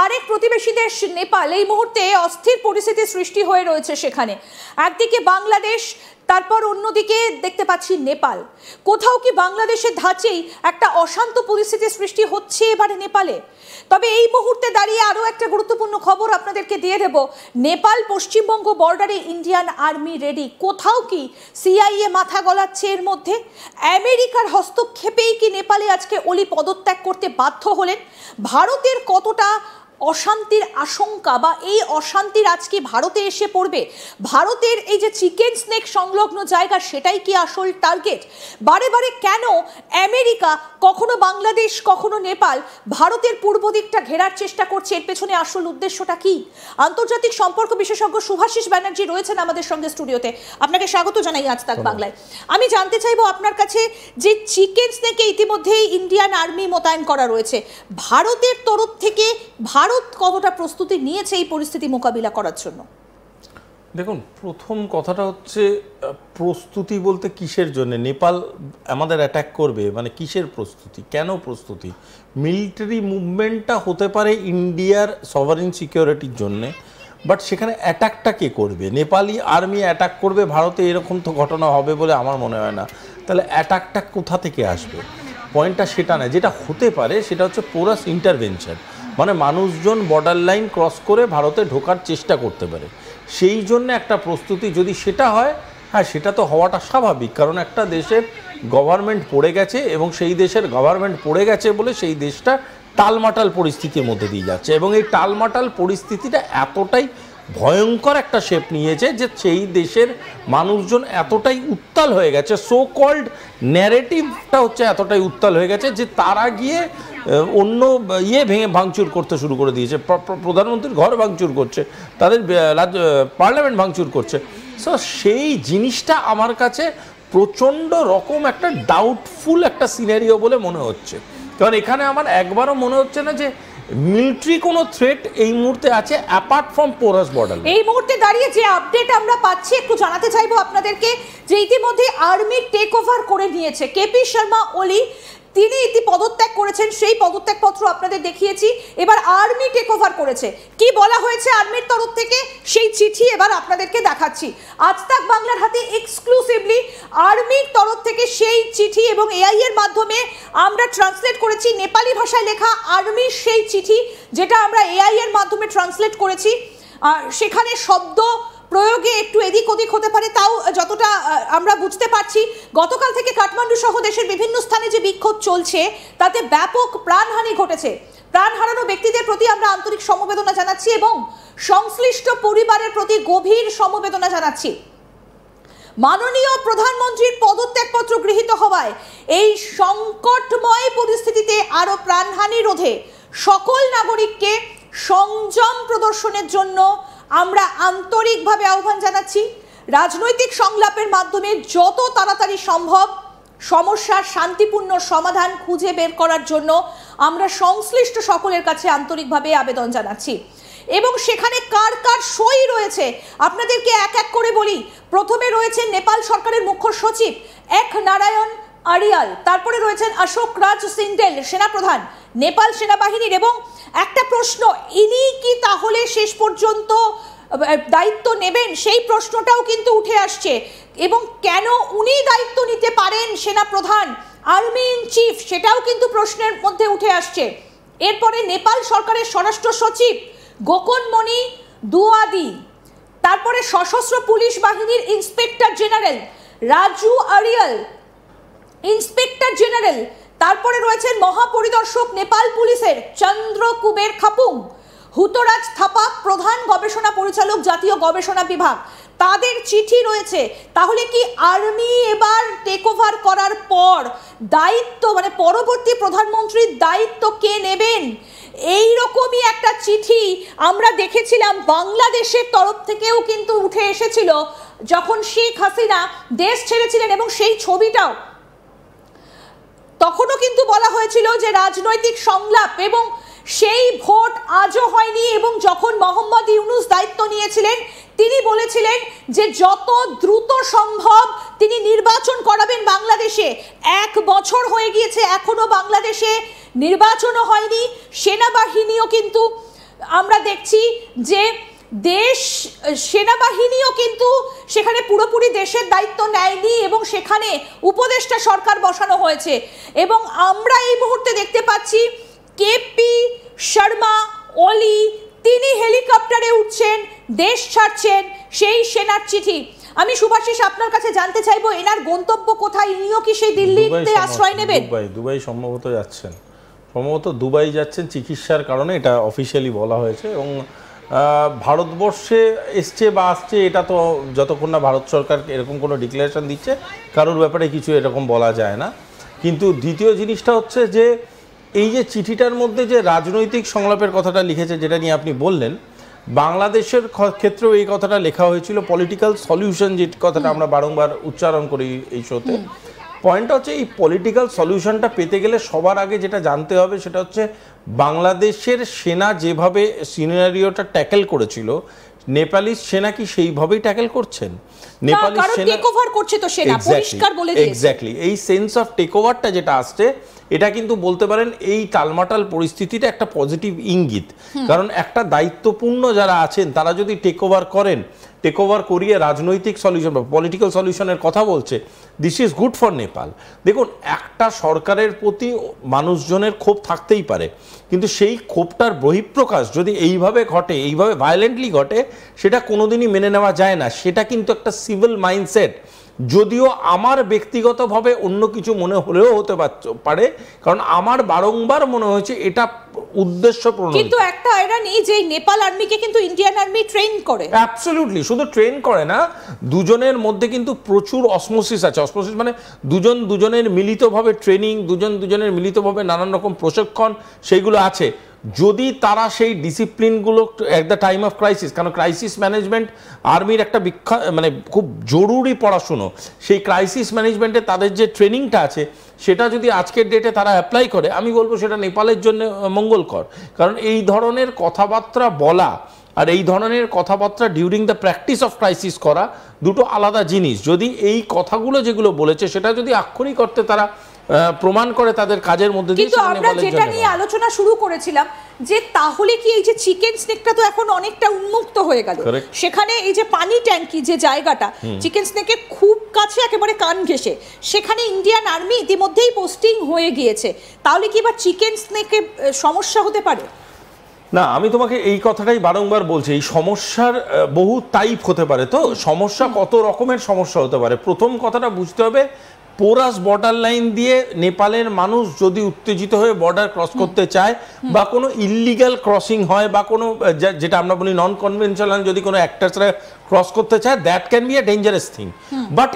আরেক প্রতিবেশী দেশ নেপাল এই মুহূর্তে অস্থির পরিস্থিতি সৃষ্টি হয়ে রয়েছে। সেখানে একদিকে বাংলাদেশ, তারপর অন্যদিকে দেখতে পাচ্ছি নেপাল। কোথাও কি বাংলাদেশের ধাঁচেই একটা অশান্ত পরিস্থিতি সৃষ্টি হচ্ছে এবারে নেপালে? তবে এই মুহূর্তে দাঁড়িয়ে আরও একটা গুরুত্বপূর্ণ খবর আপনাদেরকে দিয়ে দেব। নেপাল পশ্চিমবঙ্গ বর্ডারে ইন্ডিয়ান আর্মি রেডি। কোথাও কি সিআইএ মাথা গলাচ্ছে এর মধ্যে? আমেরিকার হস্তক্ষেপেই কি নেপালে আজকে ওলি পদত্যাগ করতে বাধ্য হলেন? ভারতের কতটা অশান্তির আশঙ্কা বা এই অশান্তির আজকে ভারতে এসে পড়বে? ভারতের এই যে চিকেন স্নেক সংলগ্ন জায়গা, সেটাই কি আসল টার্গেট? বারে বারে কেন আমেরিকা, কখনো বাংলাদেশ কখনো নেপাল, ভারতের পূর্ব দিকটা ঘেরার চেষ্টা করছে? এর পেছনে আসল উদ্দেশ্যটা কি? আন্তর্জাতিক সম্পর্ক বিশেষজ্ঞ শুভাশিস ব্যানার্জি রয়েছেন আমাদের সঙ্গে স্টুডিওতে। আপনাকে স্বাগত জানাই আজ তাক বাংলায়। আমি জানতে চাইবো আপনার কাছে, যে চিকেন স্নেকে ইতিমধ্যেই ইন্ডিয়ান আর্মি মোতায়েন করা রয়েছে, ভারতের তরফ থেকে ভারত কতটা প্রস্তুতি নিয়েছে এই পরিস্থিতি মোকাবিলা করার জন্য? দেখুন, প্রথম কথাটা হচ্ছে প্রস্তুতি বলতে কিসের জন্য নেপাল আমাদের অ্যাটাক করবে, মানে কিসের প্রস্তুতি, কেন প্রস্তুতি? মিলিটারি মুভমেন্টটা হতে পারে ইন্ডিয়ার সভারেন সিকিউরিটির জন্যে, বাট সেখানে অ্যাটাকটা কে করবে? নেপালি আর্মি অ্যাটাক করবে ভারতে, এরকম তো ঘটনা হবে বলে আমার মনে হয় না। তাহলে অ্যাটাকটা কোথা থেকে আসবে? পয়েন্টটা সেটা না। যেটা হতে পারে সেটা হচ্ছে পোরাস ইন্টারভেনশন, মানে মানুষজন বর্ডার লাইন ক্রস করে ভারতে ঢোকার চেষ্টা করতে পারে। সেই জন্য একটা প্রস্তুতি, যদি সেটা হয়, হ্যাঁ সেটা তো হওয়াটা স্বাভাবিক, কারণ একটা দেশের গভর্নমেন্ট পড়ে গেছে এবং সেই দেশের গভর্নমেন্ট পড়ে গেছে বলে সেই দেশটা টালমাটাল পরিস্থিতির মধ্যে দিয়ে যাচ্ছে, এবং এই টালমাটাল পরিস্থিতিটা এতটাই ভয়ঙ্কর একটা শেপ নিয়েছে যে সেই দেশের মানুষজন এতটাই উত্তাল হয়ে গেছে, সো কল্ড ন্যারেটিভটা হচ্ছে এতটাই উত্তাল হয়ে গেছে যে তারা গিয়ে অন্য ভেঙে ভাঙচুর করতে শুরু করে দিয়েছে। প্রধানমন্ত্রীর ঘর ভাঙচুর করছে, তাদের পার্লামেন্ট ভাঙচুর করছে। সো সেই জিনিসটা আমার কাছে প্রচণ্ড রকম একটা ডাউটফুল একটা সিনারিও বলে মনে হচ্ছে, কারণ এখানে আমার একবারও মনে হচ্ছে না যে মিলিটারি কোনো থ্রেট এই মুহূর্তে আছে অ্যাপার্ট ফ্রম পোরাস বর্ডার। এই মুহূর্তে দাঁড়িয়ে যে আপডেট আমরা পাচ্ছি, একটু জানাতে চাইবো আপনাদেরকে যে ইতিমধ্যে আর্মি টেক ওভার করে নিয়েছে। কেপি শর্মা ওলি তিনি পদত্যাগ করেছেন, সেই পদত্যাগপত্র আপনাদের দেখিয়েছি। এবার আর্মি টেক ওভার করেছে। কি বলা হয়েছে আর্মির তরফ থেকে, সেই চিঠি এবার আপনাদেরকে দেখাচ্ছি। আজ তাক বাংলার হাতে এক্সক্লুসিভলি আর্মির তরফ থেকে সেই চিঠি, এবং এআই এর মাধ্যমে আমরা ট্রান্সলেট করেছি নেপালি ভাষায় লেখা আর্মির সেই চিঠি, যেটা আমরা এআই এর মাধ্যমে ট্রান্সলেট করেছি। সেখানে শব্দ প্রয়োগে একটু এদিক ওদিক হতে পারে, তাও যতটা আমরা বুঝতে পারছি গতকাল থেকে কাঠমান্ডু সহ দেশের বিভিন্ন স্থানে যে বিক্ষোভ চলছে তাতে ব্যাপক প্রাণহানি ঘটেছে। প্রাণ হারানো ব্যক্তিদের প্রতি আমরা আন্তরিক সমবেদনা জানাচ্ছি এবং সংশ্লিষ্ট পরিবারের প্রতি গভীর সমবেদনা জানাচ্ছি। মাননীয় প্রধানমন্ত্রীর পদত্যাগপত্র গৃহীত হওয়ায় এই সংকটময় পরিস্থিতিতে আরও প্রাণহানি রোধে সকল নাগরিককে সংযম প্রদর্শনের জন্য আমরা আন্তরিকভাবে আহ্বান জানাচ্ছি। রাজনৈতিক সংলাপের মাধ্যমে যত তাড়াতাড়ি সম্ভব সমস্যার শান্তিপূর্ণ সমাধান খুঁজে বের করার জন্য আমরা সংশ্লিষ্ট সকলের কাছে আন্তরিকভাবে আবেদন জানাচ্ছি। এবং সেখানে কার কার সই রয়েছে আপনাদেরকে এক এক করে বলি। প্রথমে রয়েছে নেপাল সরকারের মুখ্য সচিব এক নারায়ণ আরিয়াল, তারপরে রয়েছেন অশোক রাজ সিন্ডেল সেনাপ্রধান নেপাল সেনাবাহিনীর। এবং একটা প্রশ্ন, ইনি কি তাহলে শেষ পর্যন্ত দায়িত্ব নেবেন, সেই প্রশ্নটাও কিন্তু উঠে আসছে। এবং কেন উনি দায়িত্ব নিতে পারেন সেনাপ্রধান, আর্মি ইন চিফ, সেটাও কিন্তু প্রশ্নের মধ্যে উঠে আসছে। এরপরে নেপাল সরকারের স্বরাষ্ট্র সচিব গোকনমণি দুয়াদি, তারপরে সশস্ত্র পুলিশ বাহিনীর inspector general Raju Arial, inspector general, তারপরে রয়েছেন মহাপরিদর্শক নেপাল পুলিশের চন্দ্র কুবের খাপুং, হুতরাজ থাপা প্রধান গবেষণা পরিচালক জাতীয় গবেষণা বিভাগ, তাদের চিঠি রয়েছে। তাহলে কি আর্মি এবার টেক ওভার করার পর দায়িত্ব, মানে পরবর্তী প্রধানমন্ত্রীর দায়িত্ব কে নেবেন? এই রকমই একটা চিঠি আমরা দেখেছিলাম বাংলাদেশের তরফ থেকেও কিন্তু উঠে এসেছিল যখন শেখ হাসিনা দেশ ছেড়েছিলেন, এবং সেই ছবিটাও তখনও কিন্তু বলা হয়েছিল যে রাজনৈতিক সংলাপ, এবং সেই ভোট আজও হয়নি। এবং যখন মোহাম্মদ ইউনূস দায়িত্ব নিয়েছিলেন তিনি বলেছিলেন যে যত দ্রুত সম্ভব তিনি নির্বাচন করাবেন বাংলাদেশে। 1 বছর হয়ে গিয়েছে, এখনো বাংলাদেশে নির্বাচনও হয়নি। সেনাবাহিনীও কিন্তু আমরা দেখছি যে দেশ সেনাবাহিনীও কিন্তু সেখানে পুরোপুরি দেশের দায়িত্ব নেয়নি এবং সেখানে উপদেষ্টা সরকার বসানো হয়েছে। এবং আমরা এই মুহূর্তে দেখতে পাচ্ছি কেপি শর্মা ওলি তিনি হেলিকপ্টারে উঠছেন, দেশ ছাড়ছেন, সেই সেনার চিঠি। আমি শুভাশিস আপনার কাছে জানতে চাইবো এনার গন্তব্য কোথায়, ইনিও কি সেই দিল্লিতে আশ্রয় নেবেন? দুবাই সম্ভবত যাচ্ছেন, সম্ভবত দুবাই যাচ্ছেন চিকিৎসার কারণে, এটা অফিসিয়ালি বলা হয়েছে। এবং ভারতবর্ষে এসছে বা আসছে এটা তো যতক্ষণ না ভারত সরকার এরকম কোনো ডিক্লারেশন দিচ্ছে কারোর ব্যাপারে কিছু এরকম বলা যায় না। কিন্তু দ্বিতীয় জিনিসটা হচ্ছে যে এই যে চিঠিটার মধ্যে যে রাজনৈতিক সংলাপের কথাটা লিখেছে, যেটা নিয়ে আপনি বললেন, বাংলাদেশের ক্ষেত্রেও এই কথাটা লেখা হয়েছিল, পলিটিক্যাল সলিউশন, যে কথাটা আমরা বারংবার উচ্চারণ করি এই শোতে। পয়েন্টটা হচ্ছে এই পলিটিক্যাল সলিউশনটা পেতে গেলে সবার আগে যেটা জানতে হবে সেটা হচ্ছে বাংলাদেশের সেনা যেভাবে সিনারিওটা ট্যাকেল করেছিল, নেপালি সেনা কি সেইভাবেই ট্যাকেল করছেন? নেপালি সেনা টেক ওভার করছে তো সেনা, পরিষ্কার বলে দিয়েছে। এক্স্যাক্টলি, এই সেন্স অফ টেক ওভারটা যেটা আসছে, এটা কিন্তু বলতে পারেন এই টালমাটাল পরিস্থিতিটা একটা পজিটিভ ইঙ্গিত। কারণ একটা দায়িত্বপূর্ণ যারা আছেন তারা যদি টেক ওভার করেন, টেক ওভার করিয়ে রাজনৈতিক সলিউশন বা পলিটিক্যাল সলিউশনের কথা বলছে, this is good for Nepal. দেখুন, একটা সরকারের প্রতি মানুষজনের ক্ষোভ থাকতেই পারে, কিন্তু সেই ক্ষোভটার বহিঃপ্রকাশ যদি এইভাবে ঘটে, এইভাবে ভায়োলেন্টলি ঘটে, সেটা কোনোদিনই মেনে নেওয়া যায় না। সেটা কিন্তু একটা সিভিল মাইন্ডসেট। যদিও আমার ব্যক্তিগতভাবে অন্য কিছু মনে হলেও হতে পারে, কারণ আমার বারংবার মনে হয়েছে এটা উদ্দেশ্যপ্রণোদিত। কিন্তু একটা আইরনি যে নেপাল আর্মিকে কিন্তু ইন্ডিয়ান আর্মি ট্রেন করে। অ্যাবসলিউটলি, শুধু ট্রেন করে না, দুজনের মধ্যে কিন্তু প্রচুর অসমোসিস আছে। অসমোসিস মানে দুজনের মিলিতভাবে ট্রেনিং, দুজনের মিলিতভাবে নানান রকম প্রশিক্ষণ, সেইগুলো আছে। যদি তারা সেই ডিসিপ্লিনগুলো at the time of crisis, কারণ ক্রাইসিস ম্যানেজমেন্ট আর্মির একটা মানে খুব জরুরি পড়াশুনো, সেই ক্রাইসিস ম্যানেজমেন্টে তাদের যে ট্রেনিংটা আছে সেটা যদি আজকের ডেটে তারা অ্যাপ্লাই করে, আমি বলবো সেটা নেপালের জন্য মঙ্গলকর। কারণ এই ধরনের কথাবার্তা বলা আর এই ধরনের কথাবার্তা during the practice of crisis করা দুটো আলাদা জিনিস। যদি এই কথাগুলো যেগুলো বলেছে সেটা যদি আক্ষরিক অর্থে তারা প্রমাণ করে তাদের কাজের মধ্যে দিয়ে, কিন্তু আমরা যেটা নিয়ে আলোচনা শুরু করেছিলাম যে তাহলে কি এই যে চিকেন স্নেকটা তো এখন অনেকটা উন্মুক্ত হয়ে গেল, সেখানে এই যে পানি ট্যাঙ্কি যে জায়গাটা চিকেন স্নেকের খুব কাছে একেবারে কান ঘেঁষে, সেখানে ইন্ডিয়ান আর্মি ইতিমধ্যেই পোস্টিং হয়ে গিয়েছে, তাহলে কি এবার চিকেন স্নেকে সমস্যা হতে পারে? না, আমি তোমাকে এই কথাটাই বারংবার বলছি, এই সমস্যার বহু টাইপ হতে পারে। তো সমস্যা কত রকমের সমস্যা হতে পারে। প্রথম কথাটা বুঝতে হবে, পোরাস বর্ডার লাইন দিয়ে নেপালের মানুষ যদি উত্তেজিত হয়ে বর্ডার ক্রস করতে চায় বা কোনো ইললিগ্যাল ক্রসিং হয় বা কোনো যেটা আমরা বলি নন কনভেনশনাল যদি কোনো অ্যাক্টার্সরা ক্রস করতে চায়, that can be a dangerous thing. But